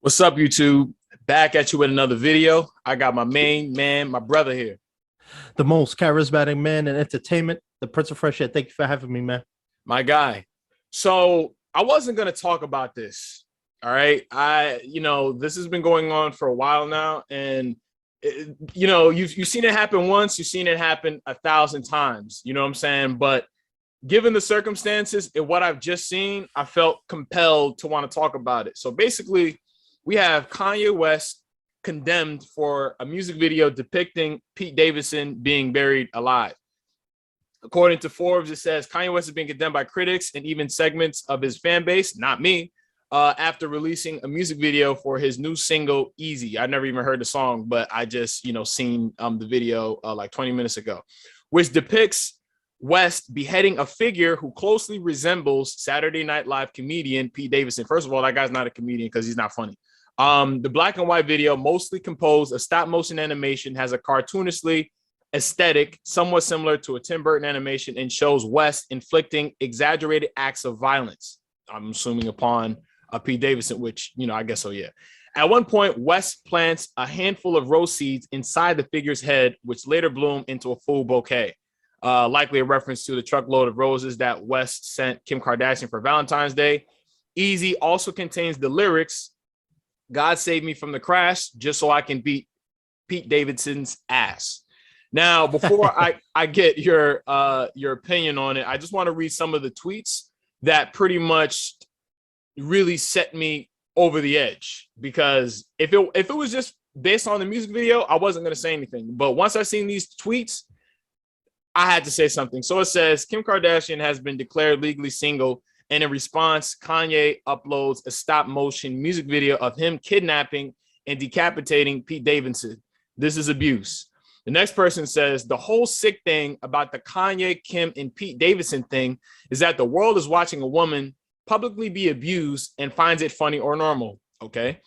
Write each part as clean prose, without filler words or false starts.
What's up, YouTube? Back at you with another video. I got my main man, my brother here. The most charismatic man in entertainment, the Prince of Fresh Air. Thank you for having me, man. My guy. So I wasn't gonna talk about this. All right. This has been going on for a while now, and you've seen it happen once, you've seen it happen 1,000 times. You know what I'm saying? But given the circumstances and what I've just seen, I felt compelled to want to talk about it. So basically, we have Kanye West condemned for a music video depicting Pete Davidson being buried alive. According to Forbes, it says Kanye West is being condemned by critics and even segments of his fan base, not me, after releasing a music video for his new single, EAZY. I never even heard the song, but I just, seen the video like 20 minutes ago, which depicts West beheading a figure who closely resembles Saturday Night Live comedian Pete Davidson. First of all, that guy's not a comedian because he's not funny. The black and white video, mostly composed of stop motion animation, has a cartoonishly aesthetic, somewhat similar to a Tim Burton animation, and shows West inflicting exaggerated acts of violence. I'm assuming upon Pete Davidson, which, I guess so, yeah. At one point, West plants a handful of rose seeds inside the figure's head, which later bloom into a full bouquet. Likely a reference to the truckload of roses that West sent Kim Kardashian for Valentine's Day. EAZY also contains the lyrics, "God save me from the crash, just so I can beat Pete Davidson's ass." Now, before I get your opinion on it, I just want to read some of the tweets that pretty much really set me over the edge, because if it was just based on the music video, I wasn't going to say anything. But once I seen these tweets, I had to say something. So it says, Kim Kardashian has been declared legally single, and in response, Kanye uploads a stop motion music video of him kidnapping and decapitating Pete Davidson. This is abuse. The next person says, the whole sick thing about the Kanye, Kim, and Pete Davidson thing is that the world is watching a woman publicly be abused and finds it funny or normal. Okay.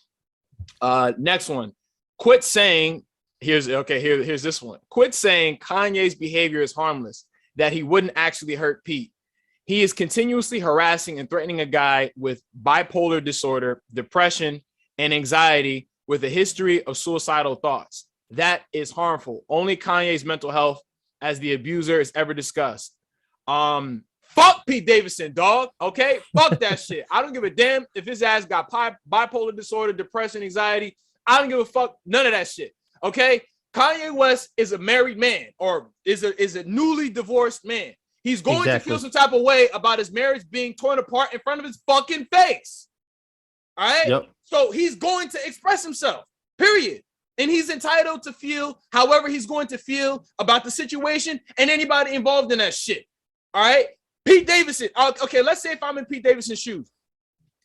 Next one. Quit saying, here's this one. Quit saying Kanye's behavior is harmless, that he wouldn't actually hurt Pete. He is continuously harassing and threatening a guy with bipolar disorder, depression, and anxiety with a history of suicidal thoughts. That is harmful. Only Kanye's mental health as the abuser is ever discussed. Fuck Pete Davidson, dog. Okay, fuck that shit. I don't give a damn if his ass got bipolar disorder, depression, anxiety. I don't give a fuck none of that shit. Okay, Kanye West is a married man, or is a newly divorced man. He's going to feel some type of way about his marriage being torn apart in front of his fucking face. All right. Yep. So he's going to express himself, period. And he's entitled to feel however he's going to feel about the situation and anybody involved in that shit. All right. Pete Davidson. Okay, let's say if I'm in Pete Davidson's shoes.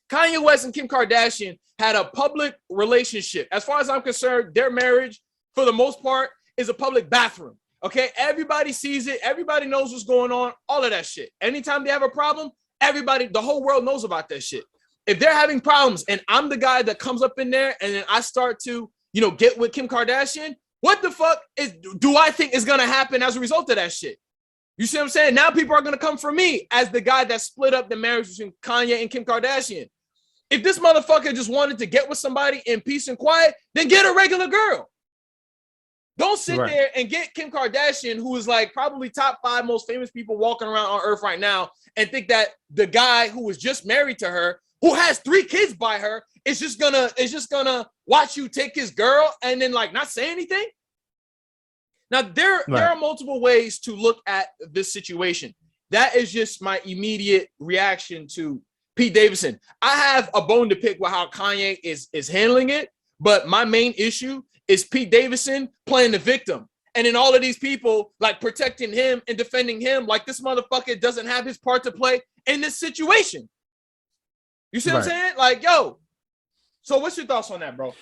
Kanye West and Kim Kardashian had a public relationship. As far as I'm concerned, their marriage, for the most part, is a public bathroom. Okay, everybody sees it. Everybody knows what's going on. All of that shit. Anytime they have a problem, the whole world knows about that shit. If they're having problems and I'm the guy that comes up in there and then I start to, get with Kim Kardashian, what the fuck do I think is going to happen as a result of that shit? You see what I'm saying? Now people are going to come for me as the guy that split up the marriage between Kanye and Kim Kardashian. If this motherfucker just wanted to get with somebody in peace and quiet, then get a regular girl. Don't sit there and get Kim Kardashian, who is like probably top 5 most famous people walking around on earth right now, and think that the guy who was just married to her, who has 3 kids by her, is just gonna watch you take his girl and then like not say anything. Now there are multiple ways to look at this situation. That is just my immediate reaction to Pete Davidson. I have a bone to pick with how Kanye is handling it, but my main issue is Pete Davidson playing the victim. And then all of these people like protecting him and defending him like this motherfucker doesn't have his part to play in this situation. You see what I'm saying? Like, yo. So what's your thoughts on that, bro?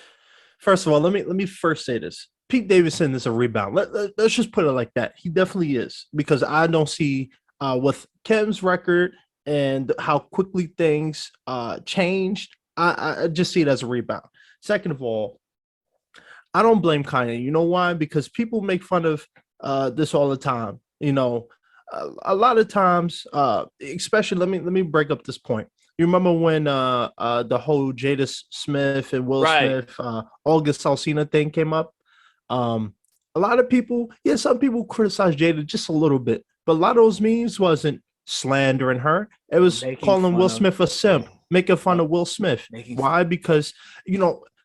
First of all, let me first say this. Pete Davidson is a rebound. Let's just put it like that. He definitely is, because I don't see with Kim's record and how quickly things changed. I just see it as a rebound. Second of all, I don't blame Kanye. You know why? Because people make fun of this all the time. A lot of times, especially let me break up this point. You remember when the whole Jada Smith and Will Right. Smith August Alsina thing came up? Um, a lot of people, yeah, some people criticize Jada just a little bit, but a lot of those memes wasn't slandering her. It was Making calling Will fun of Smith a simp, making fun Yep. of Will Smith. Making Why? Because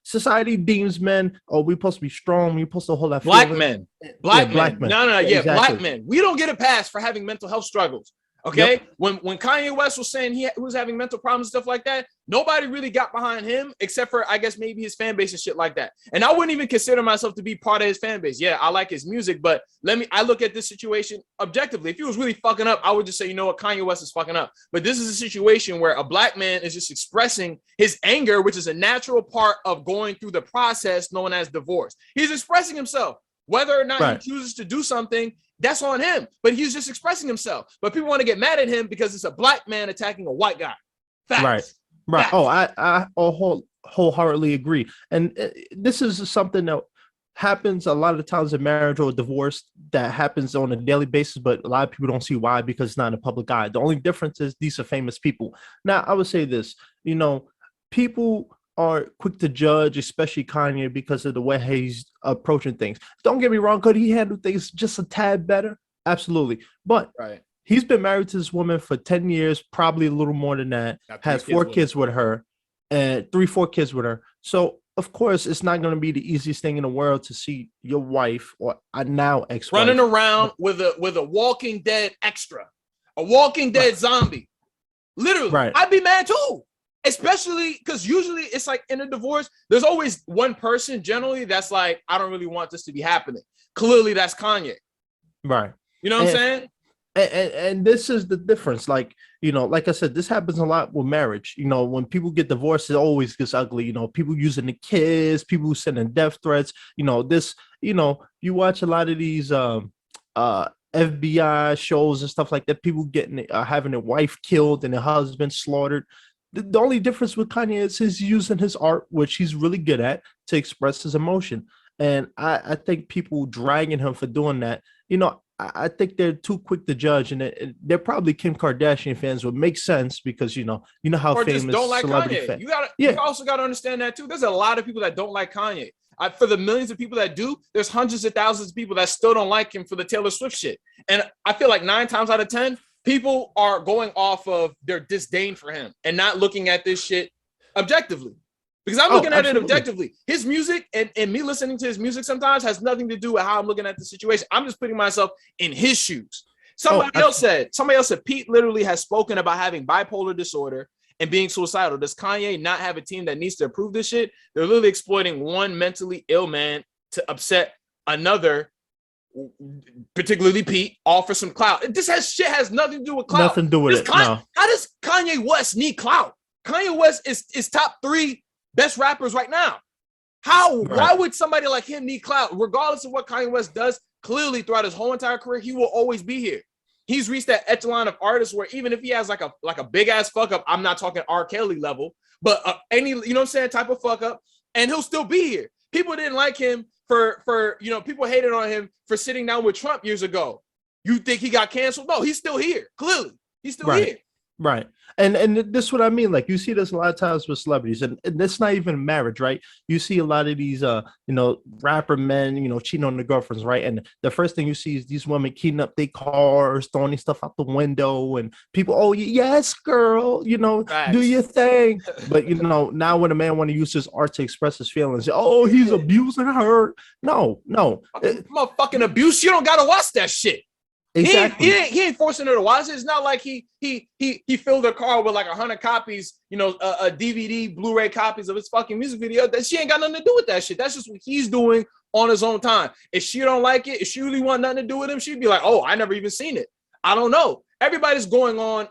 society deems men, oh, we're supposed to be strong, we're supposed to hold our black feelings. men. Yeah, Black black men. men. No, Yeah, yeah, black exactly. men. We don't get a pass for having mental health struggles. Okay. Yep. When Kanye West was saying he was having mental problems and stuff like that, nobody really got behind him except for, I guess, maybe his fan base and shit like that. And I wouldn't even consider myself to be part of his fan base. Yeah, I like his music, but I look at this situation objectively. If he was really fucking up, I would just say, you know what, Kanye West is fucking up. But this is a situation where a black man is just expressing his anger, which is a natural part of going through the process known as divorce. He's expressing himself. Whether or not Right. he chooses to do something, that's on him. But he's just expressing himself. But people want to get mad at him because it's a black man attacking a white guy. Facts. Right. Right. Facts. Oh, I wholeheartedly agree. And this is something that happens a lot of times in marriage or divorce that happens on a daily basis, but a lot of people don't see why because it's not in the public eye. The only difference is these are famous people. Now, I would say this, people are quick to judge, especially Kanye, because of the way he's approaching things. Don't get me wrong, could he handle things just a tad better? Absolutely. But Right. he's been married to this woman for 10 years, probably a little more than that, has 4 kids with her, and 4 kids with her. So, of course, it's not going to be the easiest thing in the world to see your wife or now ex-wife running around with a Walking Dead extra, a Walking Dead zombie. Literally, Right. I'd be mad too. Especially because usually it's like in a divorce, there's always one person generally that's like, I don't really want this to be happening. Clearly, that's Kanye. Right. You know what I'm saying? And this is the difference. Like I said, this happens a lot with marriage. When people get divorced, it always gets ugly. People using the kids, people sending death threats. You watch a lot of these FBI shows and stuff like that. People getting having their wife killed and their husband slaughtered. The only difference with Kanye is he's using his art, which he's really good at, to express his emotion. And I think people dragging him for doing that, I think they're too quick to judge, and they're probably Kim Kardashian fans, would make sense because you know how or famous just don't like celebrity Kanye. fan. You also gotta understand that too. There's a lot of people that don't like Kanye. For the millions of people that do, there's hundreds of thousands of people that still don't like him for the Taylor Swift shit. And I feel like 9 times out of 10, people are going off of their disdain for him and not looking at this shit objectively. Because I'm looking at it objectively. His music and me listening to his music sometimes has nothing to do with how I'm looking at the situation. I'm just putting myself in his shoes. Somebody else said, Pete literally has spoken about having bipolar disorder and being suicidal. Does Kanye not have a team that needs to approve this shit? They're literally exploiting one mentally ill man to upset another, particularly Pete, all for some clout. This has nothing to do with clout. Nothing to do with it. How does Kanye West need clout? Kanye West is top 3 best rappers right now. How? Right. Why would somebody like him need clout? Regardless of what Kanye West does, clearly throughout his whole entire career, he will always be here. He's reached that echelon of artists where even if he has like a big ass fuck up, I'm not talking R. Kelly level, but any, you know what I'm saying, type of fuck up, and he'll still be here. People didn't like him for people hated on him for sitting down with Trump years ago. You think he got canceled? No, he's still here. Clearly, he's still here. Right. And this is what I mean. Like, you see this a lot of times with celebrities, and that's not even marriage, right? You see a lot of these rapper men, cheating on their girlfriends, right? And the first thing you see is these women keying up their cars, throwing their stuff out the window, and people, oh yes, girl, do your thing. But now when a man want to use his art to express his feelings, oh, he's abusing her. No. Motherfucking abuse. You don't gotta watch that shit. Exactly. He ain't forcing her to watch it. It's not like he filled her car with like 100 copies, a DVD, Blu-ray copies of his fucking music video. That she ain't got nothing to do with that shit. That's just what he's doing on his own time. If she don't like it, if she really want nothing to do with him, she'd be like, oh, I never even seen it. I don't know. Everybody's going on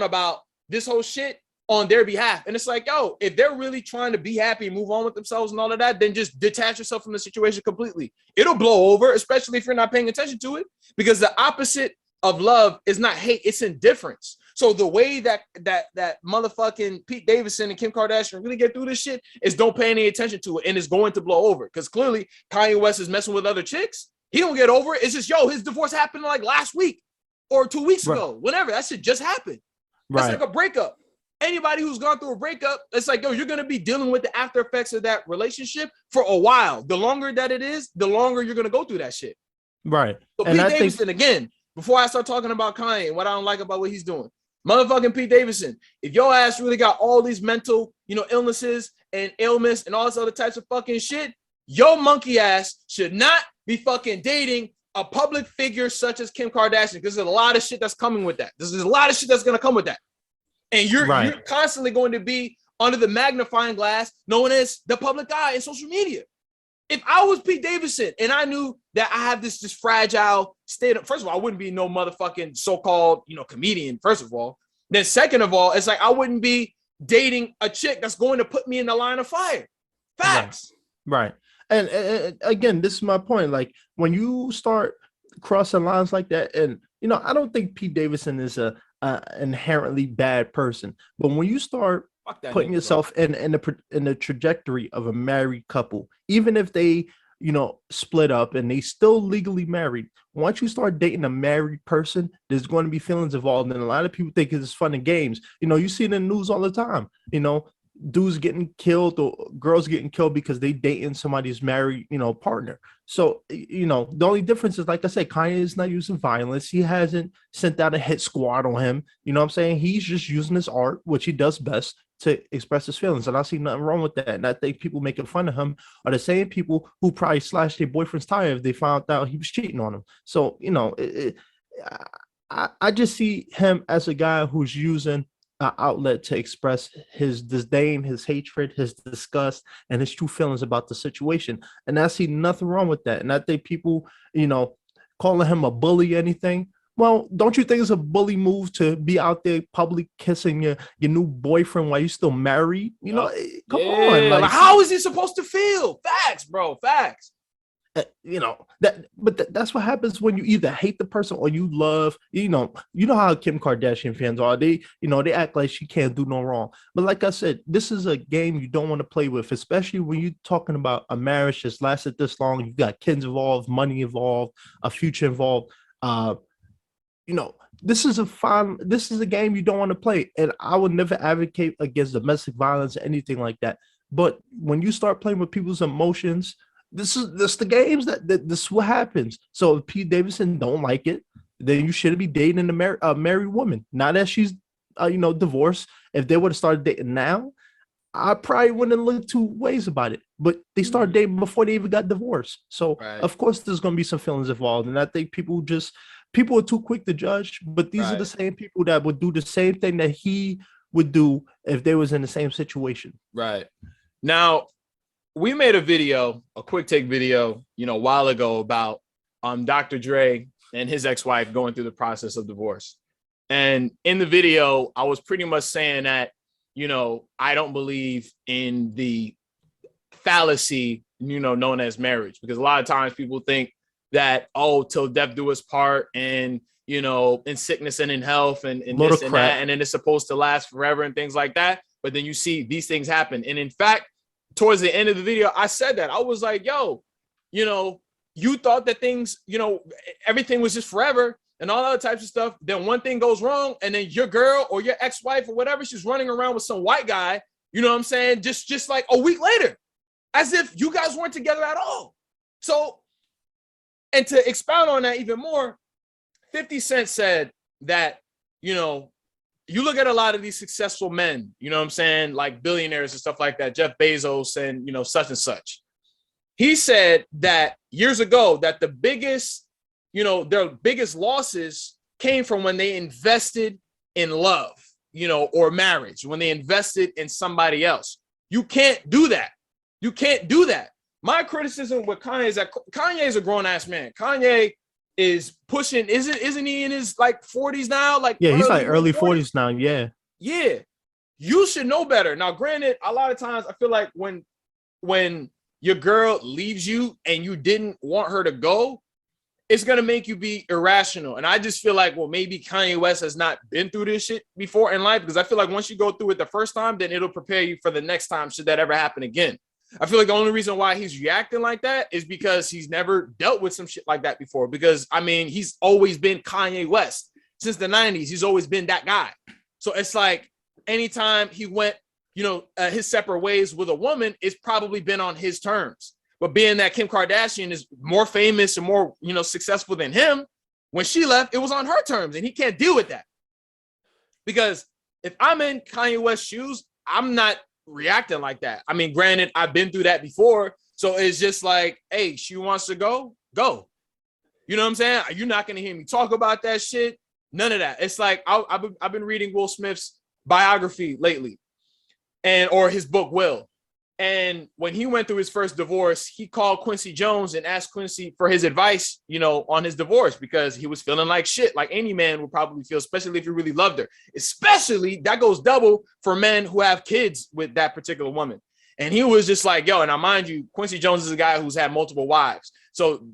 about this whole shit on their behalf. And it's like, yo, if they're really trying to be happy and move on with themselves and all of that, then just detach yourself from the situation completely. It'll blow over, especially if you're not paying attention to it, because the opposite of love is not hate, it's indifference. So the way that motherfucking Pete Davidson and Kim Kardashian really get through this shit is don't pay any attention to it, and it's going to blow over. Because clearly Kanye West is messing with other chicks. He don't get over it. It's just, his divorce happened like last week or 2 weeks ago. Whenever that shit just happened. That's like a breakup. Anybody who's gone through a breakup, it's like, yo, you're going to be dealing with the after effects of that relationship for a while. The longer that it is, the longer you're going to go through that shit. Right. So Pete Davidson, again, before I start talking about Kanye, what I don't like about what he's doing, motherfucking Pete Davidson, if your ass really got all these mental, illnesses and ailments and all this other types of fucking shit, your monkey ass should not be fucking dating a public figure such as Kim Kardashian, because there's a lot of shit that's coming with that. There's a lot of shit that's going to come with that. And you're constantly going to be under the magnifying glass known as the public eye in social media. If I was Pete Davidson and I knew that I have this fragile state of, first of all, I wouldn't be no motherfucking so-called, comedian, first of all. Then second of all, it's like I wouldn't be dating a chick that's going to put me in the line of fire. Facts. Right. And again, this is my point. Like, when you start crossing lines like that, and, I don't think Pete Davidson is a inherently bad person, but when you start putting yourself in the trajectory of a married couple, even if they split up and they still legally married, once you start dating a married person, there's going to be feelings involved, and a lot of people think it's fun and games. You see it in the news all the time, dudes getting killed or girls getting killed because they dating somebody's married partner. So the only difference is, like I said, Kanye is not using violence. He hasn't sent out a hit squad on him. You know what I'm saying? He's just using his art, which he does best, to express his feelings, and I see nothing wrong with that. And I think people making fun of him are the same people who probably slashed their boyfriend's tire if they found out he was cheating on them. So I just see him as a guy who's using an outlet to express his disdain, his hatred, his disgust, and his true feelings about the situation. And I see nothing wrong with that. And I think people, calling him a bully, anything. Well, don't you think it's a bully move to be out there public kissing your new boyfriend while you're still married? Come on. Like, how is he supposed to feel? Facts, bro. Facts. That's what happens when you either hate the person or you love. How Kim Kardashian fans are. They act like she can't do no wrong. But like I said, this is a game you don't want to play with, especially when you're talking about a marriage that's lasted this long. You got kids involved, money involved, a future involved. This is a game you don't want to play. And I would never advocate against domestic violence or anything like that. But when you start playing with people's emotions, this is the games that this is what happens. So if Pete Davidson don't like it, then you shouldn't be dating a married woman. Now that she's divorced. If they would have started dating now, I probably wouldn't look two ways about it. But they started dating before they even got divorced. So of course there's gonna be some feelings involved. And I think people are too quick to judge, but these are the same people that would do the same thing that he would do if they was in the same situation. Right. Now, we made a quick take video, a while ago about Dr. Dre and his ex-wife going through the process of divorce. And in the video, I was pretty much saying that, I don't believe in the fallacy, known as marriage, because a lot of times people think that, till death do us part, and, in sickness and in health and this and that, and then it's supposed to last forever and things like that. But then you see these things happen. And in fact, towards the end of the video, I said that. I was like, yo, you thought that things, everything was just forever and all other types of stuff. Then one thing goes wrong, and then your girl or your ex-wife or whatever, she's running around with some white guy, just like a week later, as if you guys weren't together at all. So, and to expound on that even more, 50 Cent said that, you look at a lot of these successful men, like billionaires and stuff like that, Jeff Bezos and, such and such. He said that years ago that the biggest, their biggest losses came from when they invested in love, or marriage, when they invested in somebody else. You can't do that. You can't do that. My criticism with Kanye is that Kanye is a grown ass man. Kanye is pushing, isn't he in his 40s now? He's early 40s now. Yeah. You should know better. Now, granted, a lot of times I feel like when your girl leaves you and you didn't want her to go, it's gonna make you be irrational. And I just feel like, well, maybe Kanye West has not been through this shit before in life, because I feel like once you go through it the first time, then it'll prepare you for the next time should that ever happen again. I feel like the only reason why he's reacting like that is because he's never dealt with some shit like that before. Because, he's always been Kanye West since the 90s. He's always been that guy. So it's like anytime he went, his separate ways with a woman, it's probably been on his terms. But being that Kim Kardashian is more famous and more, successful than him, when she left, it was on her terms, and he can't deal with that. Because if I'm in Kanye West's shoes, I'm not reacting like that. I mean, granted, I've been through that before. So it's just like, hey, she wants to go. You know what I'm saying? You're not going to hear me talk about that shit. None of that. It's like I've been reading Will Smith's biography lately, or his book Will. And when he went through his first divorce, he called Quincy Jones and asked Quincy for his advice, on his divorce, because he was feeling like shit, like any man would probably feel, especially if you really loved her. Especially that goes double for men who have kids with that particular woman. And he was just like, yo, and now mind you, Quincy Jones is a guy who's had multiple wives. So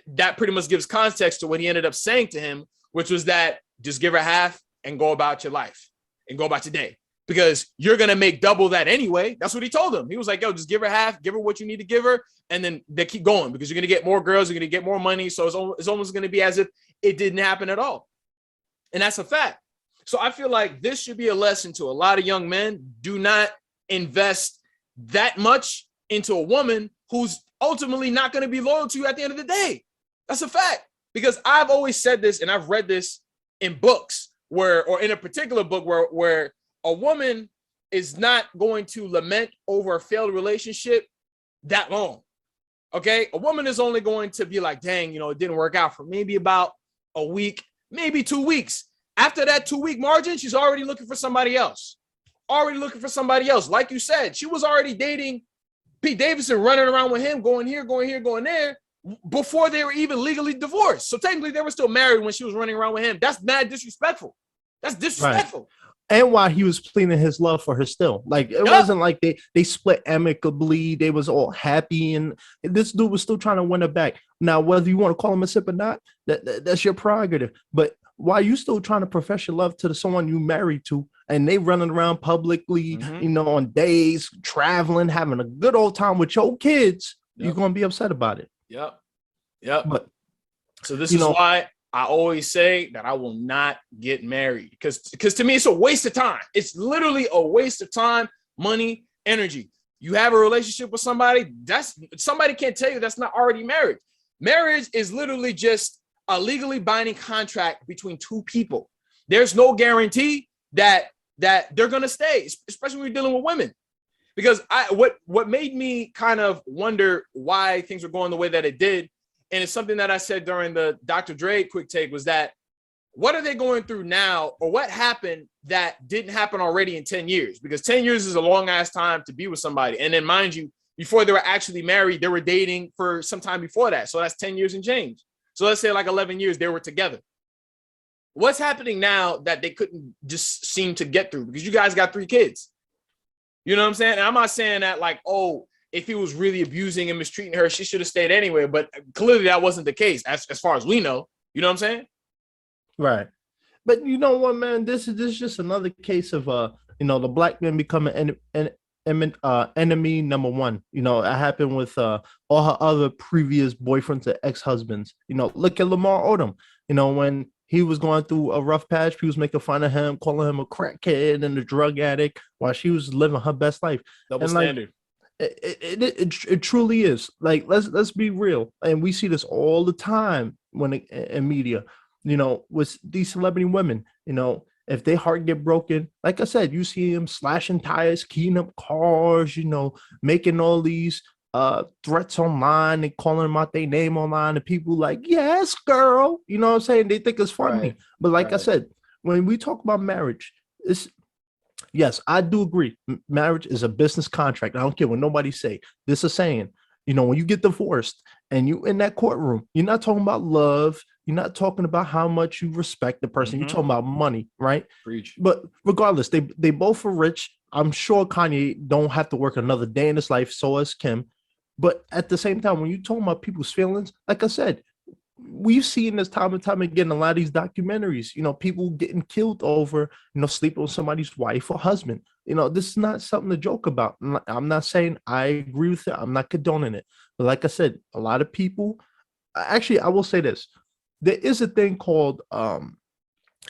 that pretty much gives context to what he ended up saying to him, which was that just give her half and go about your life and go about your day, because you're going to make double that anyway. That's what he told him. He was like, yo, just give her half, give her what you need to give her. And then they keep going, because you're going to get more girls, you're going to get more money. So it's almost going to be as if it didn't happen at all. And that's a fact. So I feel like this should be a lesson to a lot of young men. Do not invest that much into a woman who's ultimately not going to be loyal to you at the end of the day. That's a fact. Because I've always said this, and I've read this in books or in a particular book where a woman is not going to lament over a failed relationship that long. Okay. A woman is only going to be like, dang, it didn't work out for maybe about a week, maybe 2 weeks. After that 2-week margin, she's already looking for somebody else. Like you said, she was already dating Pete Davidson, running around with him, going here, going there, before they were even legally divorced. So technically they were still married when she was running around with him. That's mad disrespectful. That's disrespectful. Right. And while he was pleading his love for her still. Like, it wasn't like they split amicably. They was all happy, and this dude was still trying to win her back. Now, whether you want to call him a sip or not, that's your prerogative. But while you still trying to profess your love to someone you married to, and they running around publicly, on days, traveling, having a good old time with your kids, you're going to be upset about it. Yep. But so this is why I always say that I will not get married, because to me, it's a waste of time. It's literally a waste of time, money, energy. You have a relationship with somebody, somebody can't tell you that's not already married. Marriage is literally just a legally binding contract between two people. There's no guarantee that they're going to stay, especially when you're dealing with women. Because what made me kind of wonder why things were going the way that it did, and it's something that I said during the Dr. Dre quick take, was that what are they going through now, or what happened that didn't happen already in 10 years? Because 10 years is a long ass time to be with somebody. And then mind you, before they were actually married, they were dating for some time before that. So that's 10 years and change. So let's say like 11 years they were together. What's happening now that they couldn't just seem to get through? Because you guys got 3 kids. You know what I'm saying? And I'm not saying that like, oh, if he was really abusing and mistreating her, she should have stayed anyway. But clearly that wasn't the case as far as we know. You know what I'm saying? Right. But you know what, man? This is just another case of the black man becoming enemy number one. It happened with all her other previous boyfriends and ex-husbands. Look at Lamar Odom. When he was going through a rough patch, people was making fun of him, calling him a crackhead and a drug addict, while she was living her best life. Double standard. It truly is. Like, let's be real, and we see this all the time when in media. With these celebrity women. If their heart get broken, like I said, you see them slashing tires, keying up cars. Making all these threats online and calling them out their name online, and people like, yes, girl. You know what I'm saying? They think it's funny. Right. But like I said, when we talk about marriage, yes, I do agree. Marriage is a business contract. I don't care what nobody say. This is saying, when you get divorced and you in that courtroom, you're not talking about love. You're not talking about how much you respect the person. You're talking about money, right? Preach. But regardless, they both are rich. I'm sure Kanye don't have to work another day in his life. So is Kim. But at the same time, when you're talking about people's feelings, like I said, we've seen this time and time again in a lot of these documentaries, people getting killed over, sleeping with somebody's wife or husband. This is not something to joke about. I'm not saying I agree with it. I'm not condoning it. But like I said, a lot of people, actually, I will say this. There is a thing called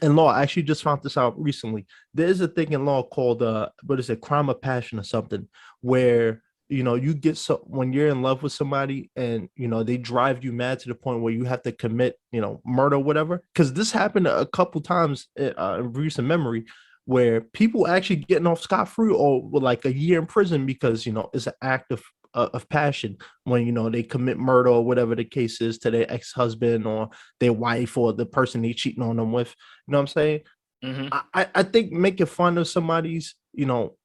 in law, I actually just found this out recently. There's a thing in law called what is it, crime of passion or something, where you get so when you're in love with somebody and they drive you mad to the point where you have to commit murder or whatever. Because this happened a couple times in recent memory where people actually getting off scot-free or with like a year in prison because it's an act of passion when they commit murder or whatever the case is to their ex-husband or their wife or the person they cheating on them with. You know what I'm saying? Mm-hmm. I think making fun of somebody's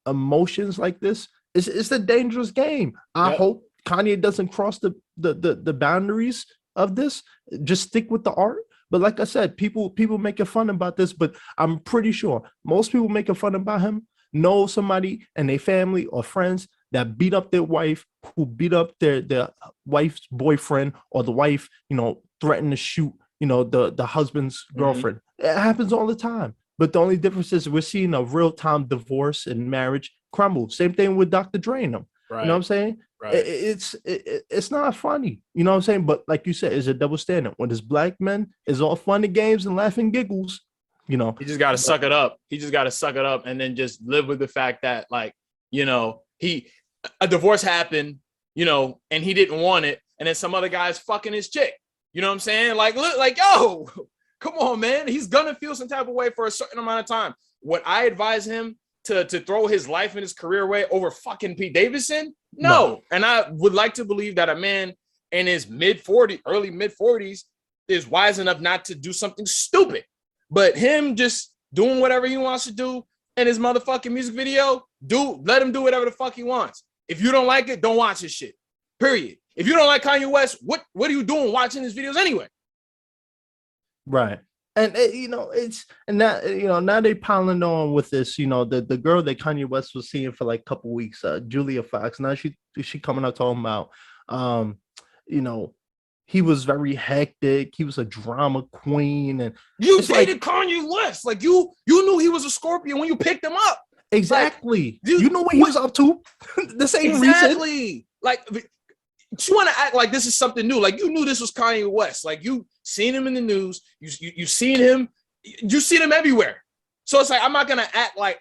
emotions like this is it's a dangerous game. I hope Kanye doesn't cross the boundaries of this. Just stick with the art. But like I said, people making fun about this, but I'm pretty sure most people making fun about him know somebody and their family or friends that beat up their wife, who beat up their wife's boyfriend, or the wife, threatened to shoot, the husband's girlfriend. It happens all the time. But the only difference is we're seeing a real-time divorce and marriage crumble. Same thing with Dr. Dre and them. Right. You know what I'm saying? Right. It's not funny. You know what I'm saying? But like you said, it's a double standard. When it's black men, it's all fun and games and laughing giggles. He just got to suck it up. He just got to suck it up and then just live with the fact that, like, a divorce happened, and he didn't want it. And then some other guy's fucking his chick. You know what I'm saying? Like, look, like, yo, come on, man. He's gonna feel some type of way for a certain amount of time. Would I advise him to throw his life and his career away over fucking Pete Davidson? No. And I would like to believe that a man in his early mid 40s is wise enough not to do something stupid. But him just doing whatever he wants to do in his motherfucking music video, let him do whatever the fuck he wants. If you don't like it, don't watch his shit. Period. If you don't like Kanye West, what are you doing watching his videos anyway? Right. And it's and that now they piling on with this, the girl that Kanye West was seeing for like a couple weeks, Julia Fox. Now she coming out talking about he was very hectic, he was a drama queen, and you dated Kanye West. Like you knew he was a Scorpion when you picked him up. Exactly. Like, you know what he was up to. The same reason. Like, you want to act like this is something new. Like, you knew this was Kanye West. Like, you seen him in the news. You seen him. You seen him everywhere. So it's like, I'm not gonna act like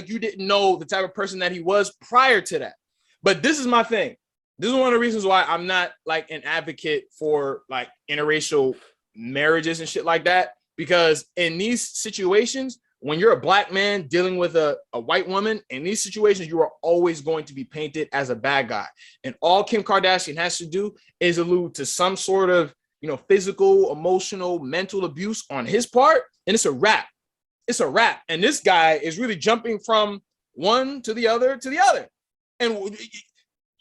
you didn't know the type of person that he was prior to that. But this is my thing. This is one of the reasons why I'm not like an advocate for like interracial marriages and shit like that. Because in these situations, when you're a black man dealing with a white woman, in these situations, you are always going to be painted as a bad guy. And all Kim Kardashian has to do is allude to some sort of, physical, emotional, mental abuse on his part, and it's a wrap. It's a wrap. And this guy is really jumping from one to the other to the other. And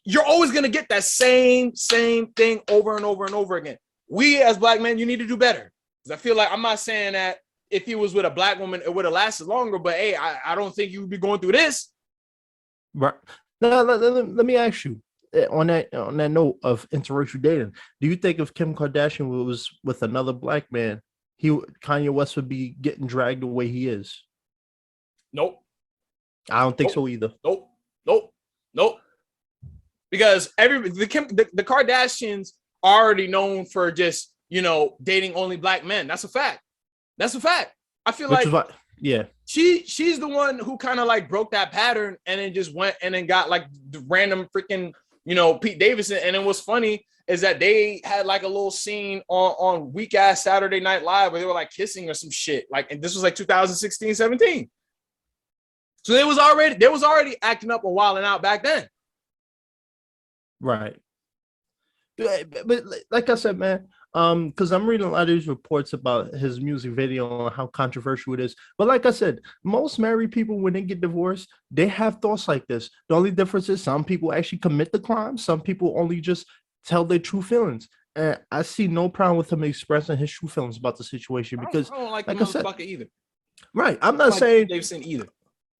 you're always going to get that same thing over and over and over again. We as black men, you need to do better. Because I feel like, I'm not saying that if he was with a black woman, it would have lasted longer, but hey, I don't think you would be going through this. Right. Now, let me ask you, on that note of interracial dating, do you think if Kim Kardashian was with another black man, Kanye West would be getting dragged the way he is? Nope. I don't think so either. Nope. Because the Kardashians are already known for just, dating only black men. That's a fact. I feel she's the one who kind of like broke that pattern and then just went and then got like the random freaking, Pete Davidson. And then what's funny is that they had like a little scene on weak ass Saturday Night Live where they were like kissing or some shit. Like, and this was like 2016, 17. So they was already acting up a while and out back then. Right. But like I said, man, because I'm reading a lot of these reports about his music video and how controversial it is. But like I said, most married people, when they get divorced, they have thoughts like this. The only difference is some people actually commit the crime. Some people only just tell their true feelings. And I see no problem with him expressing his true feelings about the situation because I don't like the motherfucker either. Right. I'm not saying Davidson either.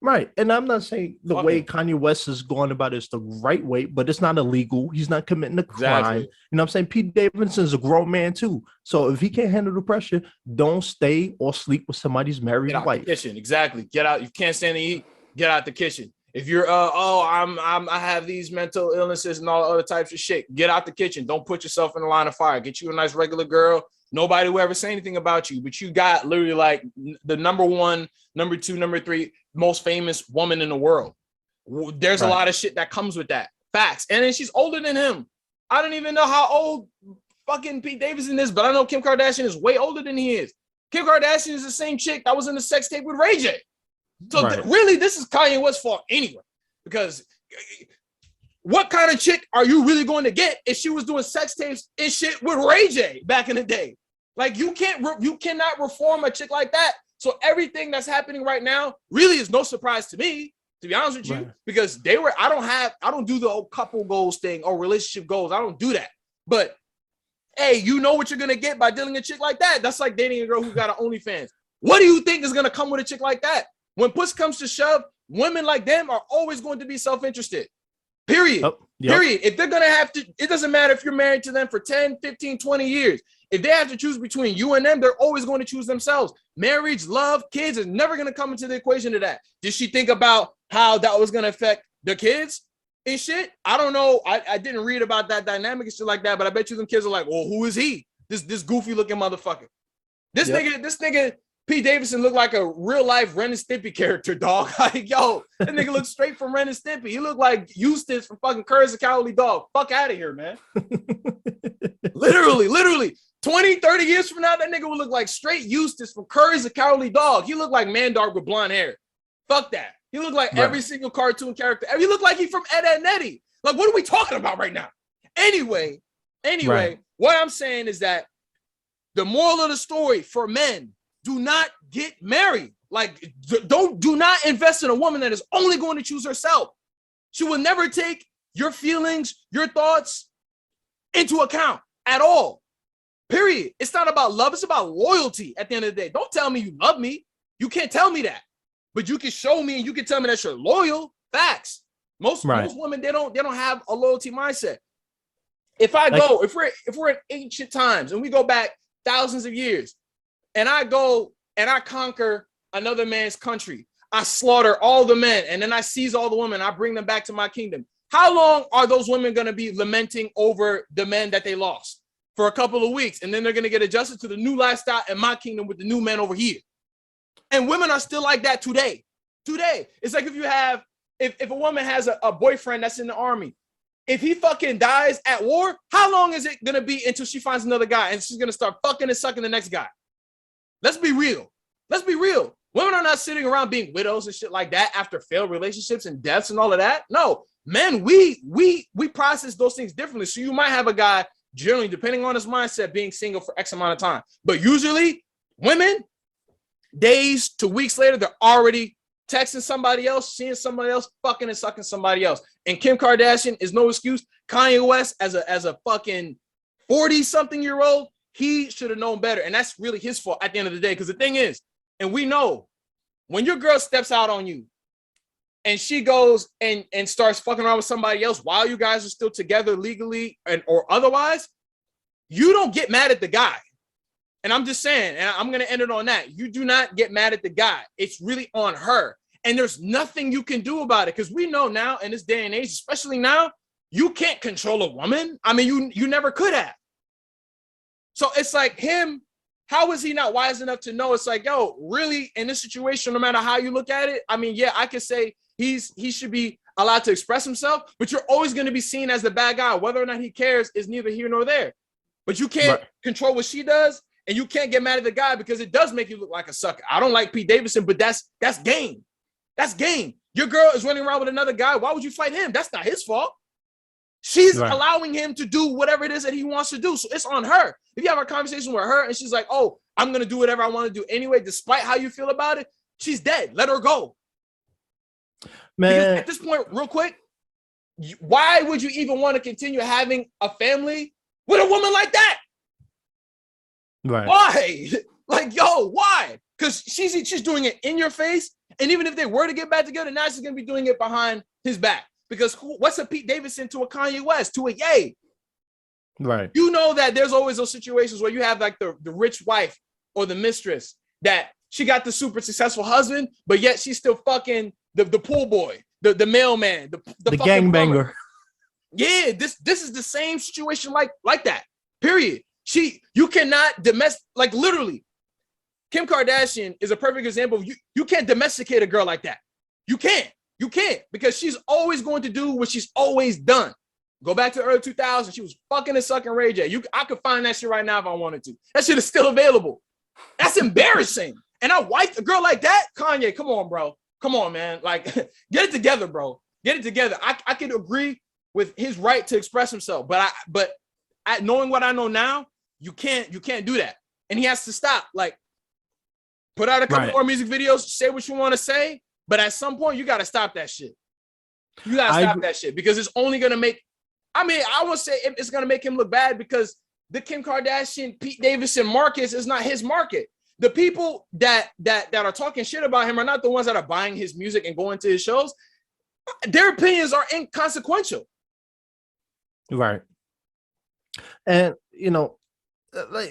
Right. And I'm not saying the way Kanye West is going about it is the right way, but it's not illegal. He's not committing a crime. Exactly. You know what I'm saying? Pete Davidson is a grown man too. So if he can't handle the pressure, don't stay or sleep with somebody's married Get out wife. the kitchen. Exactly. Get out. You can't stand to eat. Get out the kitchen. If you're I have these mental illnesses and all other types of shit, get out the kitchen. Don't put yourself in the line of fire. Get you a nice regular girl, Nobody will ever say anything about you, but you got literally like the number one, number two, number three most famous woman in the world. There's a lot of shit that comes with that. Facts. And then she's older than him. I don't even know how old fucking Pete Davidson is, but I know Kim Kardashian is way older than he is. Kim Kardashian is the same chick that was in the sex tape with Ray J. So really, this is Kanye West's fault anyway, because what kind of chick are you really going to get if she was doing sex tapes and shit with Ray J back in the day? Like you cannot reform a chick like that. So everything that's happening right now really is no surprise to me, to be honest with you, because I don't do the old couple goals thing or relationship goals. I don't do that. But hey, you know what you're gonna get by dealing a chick like that. That's like dating a girl who got an OnlyFans. What do you think is gonna come with a chick like that? When push comes to shove, women like them are always going to be self-interested. Period. Period. If they're gonna have to, it doesn't matter if you're married to them for 10, 15, 20 years. If they have to choose between you and them, they're always going to choose themselves. Marriage, love, kids is never going to come into the equation to that. Did she think about how that was going to affect the kids and shit? I don't know. I didn't read about that dynamic and shit like that, but I bet you them kids are like, well, who is he? This goofy looking motherfucker. This nigga, Pete Davidson looked like a real life Ren and Stimpy character, dog. Like, yo, that nigga looked straight from Ren and Stimpy. He looked like Eustace from fucking Courage the Cowardly Dog. Fuck out of here, man. Literally. 20, 30 years from now, that nigga will look like straight Eustace from Courage the Cowardly Dog. He looked like Mandark with blonde hair. Fuck that. He looked like every single cartoon character. He looked like he from Ed, Edd n Eddy. Like, what are we talking about right now? Anyway, what I'm saying is that the moral of the story for men, do not get married. Like, do not invest in a woman that is only going to choose herself. She will never take your feelings, your thoughts into account at all. Period. It's not about love. It's about loyalty at the end of the day. Don't tell me you love me. You can't tell me that. But you can show me and you can tell me that you're loyal. Facts. Most women, they don't have a loyalty mindset. If we're in ancient times and we go back thousands of years and I go and I conquer another man's country, I slaughter all the men and then I seize all the women, I bring them back to my kingdom. How long are those women going to be lamenting over the men that they lost? For a couple of weeks, and then they're gonna get adjusted to the new lifestyle in my kingdom with the new men over here. And women are still like that today. It's like if a woman has a boyfriend that's in the army, if he fucking dies at war, how long is it gonna be until she finds another guy and she's gonna start fucking and sucking the next guy? Let's be real. Women are not sitting around being widows and shit like that after failed relationships and deaths and all of that. No, men, we process those things differently. So you might have a guy, generally, depending on his mindset, being single for X amount of time. But usually, women, days to weeks later, they're already texting somebody else, seeing somebody else, fucking and sucking somebody else. And Kim Kardashian is no excuse. Kanye West, as a fucking 40-something-year-old, he should have known better. And that's really his fault at the end of the day. Because the thing is, and we know, when your girl steps out on you, and she goes and starts fucking around with somebody else while you guys are still together legally or otherwise, you don't get mad at the guy. And I'm just saying, and I'm going to end it on that. You do not get mad at the guy. It's really on her. And there's nothing you can do about it. Because we know now in this day and age, especially now, you can't control a woman. I mean, you never could have. So it's like him, how is he not wise enough to know? It's like, yo, really, in this situation, no matter how you look at it, I mean, yeah, I could say he should be allowed to express himself, but you're always going to be seen as the bad guy. Whether or not he cares is neither here nor there. But you can't control what she does, and you can't get mad at the guy because it does make you look like a sucker. I don't like Pete Davidson, but that's game. That's game. Your girl is running around with another guy. Why would you fight him? That's not his fault. She's allowing him to do whatever it is that he wants to do. So it's on her. If you have a conversation with her and she's like, oh, I'm going to do whatever I want to do anyway, despite how you feel about it, she's dead. Let her go. Man. Because at this point, real quick, why would you even want to continue having a family with a woman like that? Right. Why? Like, yo, why? Because she's doing it in your face. And even if they were to get back together, now she's going to be doing it behind his back. Because what's a Pete Davidson to a Kanye West, to a Ye? Right. You know that there's always those situations where you have like the rich wife or the mistress that she got the super successful husband, but yet she's still fucking the pool boy, the mailman, the gangbanger. Yeah, this is the same situation like that. Period. You cannot like literally. Kim Kardashian is a perfect example of you can't domesticate a girl like that. You can't because she's always going to do what she's always done. Go back to the early 2000s. She was fucking and sucking Ray J. I could find that shit right now if I wanted to. That shit is still available. That's embarrassing. And I wiped a girl like that. Kanye, come on, bro. Come on, man. Like, get it together, bro. Get it together. I can agree with his right to express himself, but knowing what I know now, you can't do that. And he has to stop. Like, put out a couple more music videos, say what you want to say, but at some point you got to stop that shit. You got to stop that shit because it's only going to make, I won't say it's going to make him look bad because the Kim Kardashian, Pete Davidson market is not his market. The people that are talking shit about him are not the ones that are buying his music and going to his shows. Their opinions are inconsequential. Right. And, you know,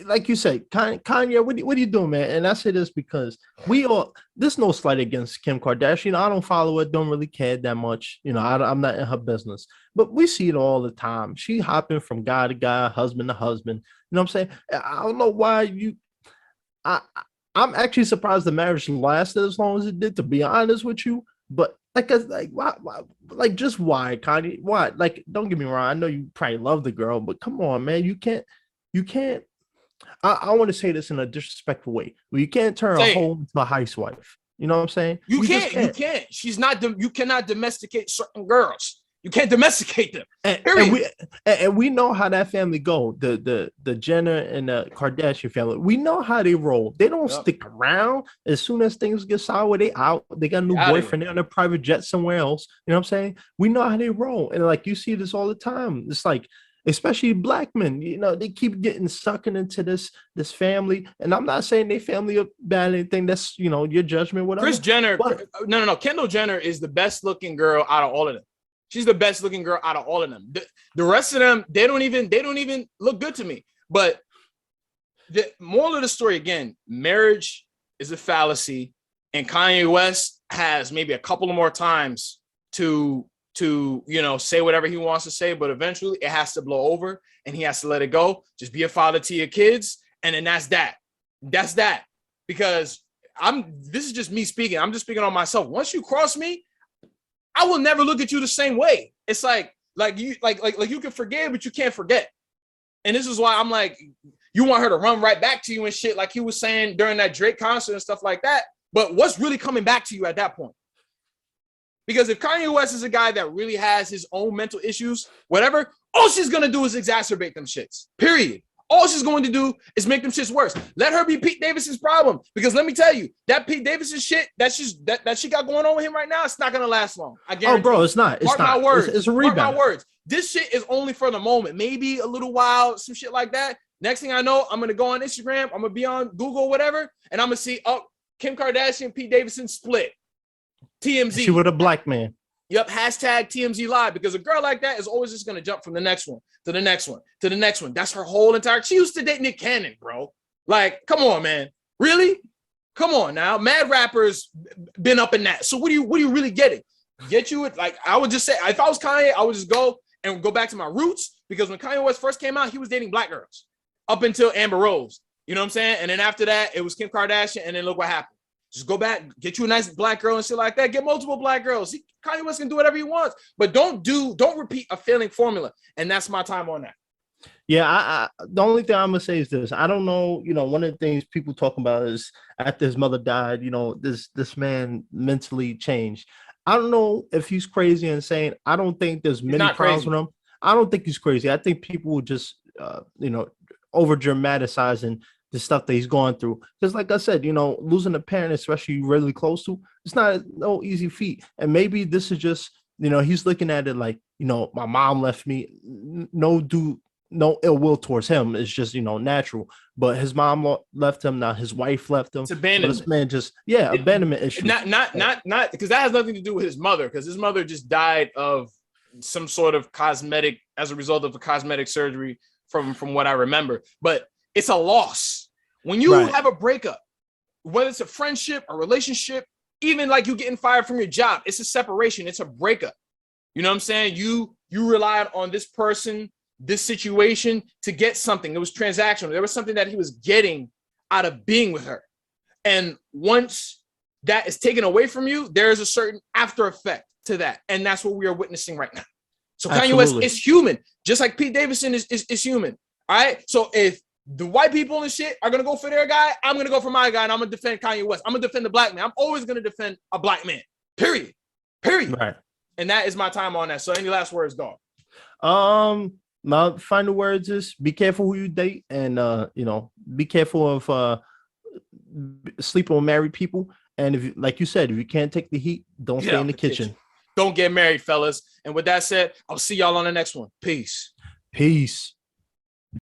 like you say, Kanye, what are you doing, man? And I say this because there's no slight against Kim Kardashian. I don't follow it, don't really care that much. You know, I'm not in her business, but we see it all the time. She hopping from guy to guy, husband to husband. You know what I'm saying? I don't know why I'm actually surprised the marriage lasted as long as it did, to be honest with you. But why, just why, Kanye? Why? Like, don't get me wrong. I know you probably love the girl, but come on, man. You can't. I want to say this in a disrespectful way. Well, you can't turn a hoe into a housewife. You know what I'm saying? You can't. She's not. You cannot domesticate certain girls. You can't domesticate them. And we know how that family go. The Jenner and the Kardashian family. We know how they roll. They don't stick around. As soon as things get sour, they out. They got a new boyfriend. They're on a private jet somewhere else. You know what I'm saying? We know how they roll. And like you see this all the time. It's like, especially black men, you know, they keep getting sucked into this family. And I'm not saying they family are bad or anything. That's, you know, your judgment, whatever. Kris Jenner, no. Kendall Jenner is the best looking girl out of all of them. She's the best looking girl out of all of them. The rest of them, they don't even look good to me. But the moral of the story, again, marriage is a fallacy. And Kanye West has maybe a couple of more times to say whatever he wants to say, but eventually it has to blow over and he has to let it go. Just be a father to your kids. And then that's that. Because this is just me speaking. I'm just speaking on myself. Once you cross me, I will never look at you the same way. It's like you can forgive, but you can't forget. And this is why I'm like, you want her to run right back to you and shit, like he was saying during that Drake concert and stuff like that. But what's really coming back to you at that point? Because if Kanye West is a guy that really has his own mental issues, whatever, all she's going to do is exacerbate them shits, period. All she's going to do is make them shits worse. Let her be Pete Davidson's problem. Because let me tell you, that Pete Davidson shit that she got going on with him right now, it's not going to last long. I guarantee. Oh, bro, it's not. It's Mark not. my words. It's a rebound. Mark my words. This shit is only for the moment. Maybe a little while, some shit like that. Next thing I know, I'm going to go on Instagram. I'm going to be on Google, whatever. And I'm going to see, Kim Kardashian, Pete Davidson split. TMZ. She with a black man. Yep, hashtag TMZ live, because a girl like that is always just going to jump from the next one to the next one to the next one. That's her whole entire. She used to date Nick Cannon, bro. Like, come on, man. Really? Come on now. Mad rappers been up in that. So what are you really getting? Get you it? Like, I would just say, if I was Kanye, I would just go back to my roots, because when Kanye West first came out, he was dating black girls up until Amber Rose. You know what I'm saying? And then after that, it was Kim Kardashian, and then look what happened. Just go back, get you a nice black girl and shit like that. Get multiple black girls. Kanye West can do whatever he wants, but don't repeat a failing formula. And that's my time on that. Yeah, I the only thing I'm gonna say is this. I don't know, one of the things people talk about is after his mother died, this man mentally changed. I don't know if he's crazy and insane. I don't think there's many problems with him. I don't think he's crazy. I think people will just over dramatizing the stuff that he's going through. Because like I said, losing a parent, especially really close to, it's not no easy feat. And maybe this is just, he's looking at it like, my mom left me. No ill will towards him. It's just, natural. But his mom left him. Now his wife left him. It's abandonment. This man just, abandonment issue. Not because that has nothing to do with his mother, because his mother just died of some sort of cosmetic, as a result of a cosmetic surgery from what I remember. But it's a loss. When you have a breakup, whether it's a friendship, a relationship, even like you getting fired from your job, it's a separation, it's a breakup. You know what I'm saying? You relied on this person this situation to get something. It was transactional. There was something that he was getting out of being with her. And once that is taken away from you, there is a certain after effect to that. And that's what we are witnessing right now. So Kanye West is human, just like Pete Davidson is human. All right. So if the white people and shit are going to go for their guy, I'm going to go for my guy, and I'm going to defend Kanye West. I'm going to defend the black man. I'm always going to defend a black man. Period. Right. And that is my time on that. So any last words, dog? My final words is be careful who you date, and be careful of sleeping with married people. And if, like you said, if you can't take the heat, don't stay in the kitchen. Don't get married, fellas. And with that said, I'll see y'all on the next one. Peace.